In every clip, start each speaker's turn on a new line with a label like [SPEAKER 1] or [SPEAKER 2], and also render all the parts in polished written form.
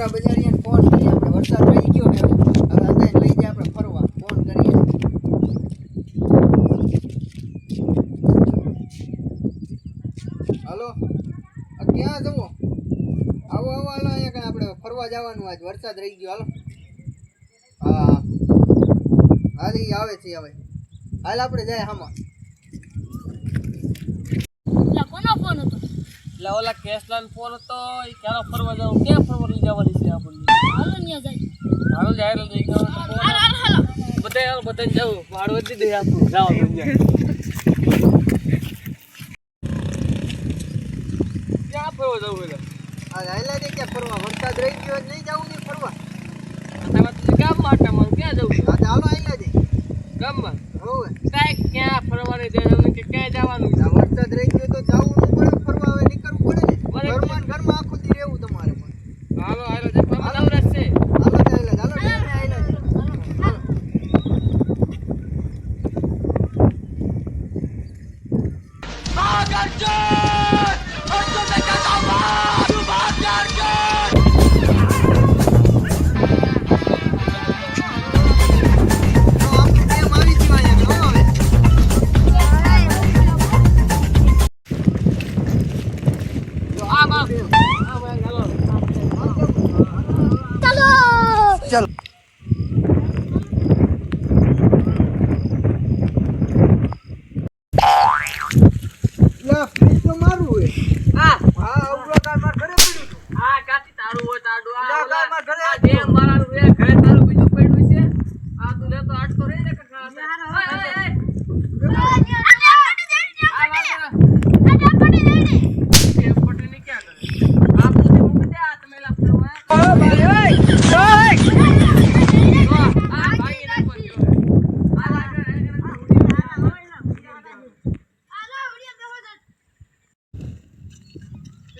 [SPEAKER 1] ગોરા બજારિયાને phone કરીએ આપણે વરસાદ રહી ગયો ને હવે અંદાજ લઈ જાય આપણે ફરવા ફોન કરીએ હાલો ક્યાં જવો આવો આવો હાલો અહીંયા કઈ આપણે ફરવા જવાનું આજ વરસાદ રહી ગયો હાલો હા હા ઈ આવે છે હવે હાલ આપણે જાય હામાં
[SPEAKER 2] કોનો ફોન હતો
[SPEAKER 3] એટલે ઓલા કેસલાન ફોન હતો એ ક્યાં ફરવા જાવ ક્યાં ફરવા લઈ જવાની છે આપણને
[SPEAKER 2] હાલો ન્યા જાય
[SPEAKER 3] હાલો જાય લઈ ગયો બધા જાવ ભાડું વધી દે આપણું જાવ ક્યાં ફરવા જવું એટલે
[SPEAKER 1] આ હાલા દે કે ફરવા વરસાદ રહી ગયો નહીં જાવું ને ફરવા
[SPEAKER 3] ગામમાં આટામાં ક્યાં જવું
[SPEAKER 1] હા તો હાલો હાલા દે
[SPEAKER 3] ગામમાં
[SPEAKER 1] હોવે
[SPEAKER 3] કાંઈ ક્યાં ફરવાની જવાનું કે ક્યાં જવાનું
[SPEAKER 1] આ વરસાદ રહી ગયો તો જાવું ન પડે ફરવા હવે નીકળવું પડે ને ઘરમાં આખું દી રહેવું તમારે પણ
[SPEAKER 3] હાલો હાલો જપા નવરાશ છે
[SPEAKER 1] હાલો તો હાલો चल ला फ्रिज तो मारू है
[SPEAKER 3] હા
[SPEAKER 1] हां उगलो कार मार घरे पड्યું
[SPEAKER 3] આ કાતી તારું હોય તાડું
[SPEAKER 1] લા કાર માર ઘરે
[SPEAKER 3] આ જે મારાનું એ ઘરે તારું બીજું પડ્યું છે આ તું લેતો આટતો રહી ને કખા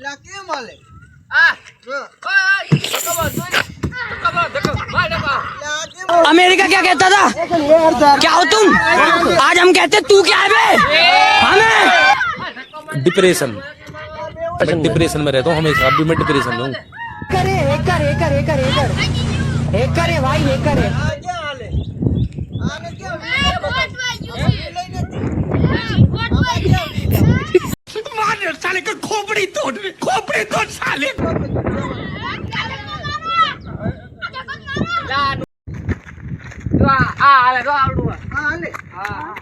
[SPEAKER 1] ला के माले
[SPEAKER 4] अमेरिका क्या कहता था क्या हो तुम आज हम कहते तू क्या है बे हमें
[SPEAKER 5] डिप्रेशन मैं डिप्रेशन में रहता हूँ हमेशा अभी मैं डिप्रेशन में हूँ
[SPEAKER 4] करे एक करे भाई एक करे
[SPEAKER 1] आ क्या हाले आने क्या
[SPEAKER 4] मार साले का खोपड़ी तोड़ साले
[SPEAKER 3] હાલે તો આવડું
[SPEAKER 1] हां हाले
[SPEAKER 3] હા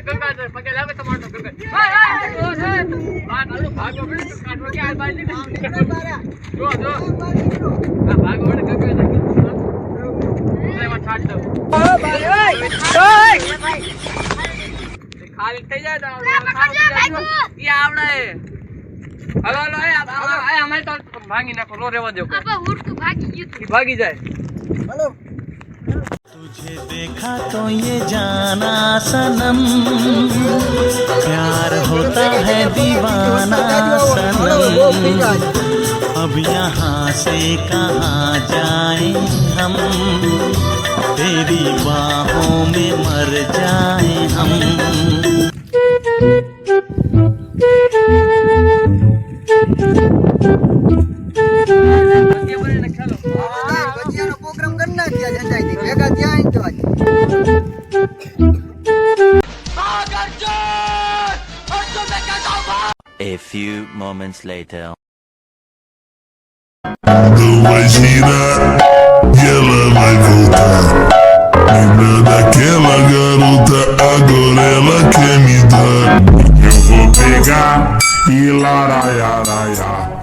[SPEAKER 3] ગંગાધર પગે લાગે તમારો ગંગા હા તારું ભાગો પડે કાઢવા કે આ બાજુ જો આ ભાગો પડે ગંગાધર લેવા છાડ દો ખાલી થઈ જાય તો ઈ આવડે હલો હલો એ અમે તો ભાગી નાખો નો રેવા દો
[SPEAKER 2] બાપા ઉઠ તો ભાગી ગયું
[SPEAKER 3] ઈ ભાગી જાય
[SPEAKER 1] हेलो
[SPEAKER 6] तुझे देखा तो ये जाना सनम प्यार होता है दीवाना सनम अब यहाँ से कहाँ जाए हम तेरी बाहों में मर जाए हम
[SPEAKER 1] बच्चियां नो प्रोग्राम करना क्या जंजाई थी भेगा ત્યાં આઈ તો આજ
[SPEAKER 6] A few moments later.
[SPEAKER 7] Imagina que ela vai voltar. Lembra daquela garota, agora ela quer me dar. Eu vou pegar e laraiaraiar.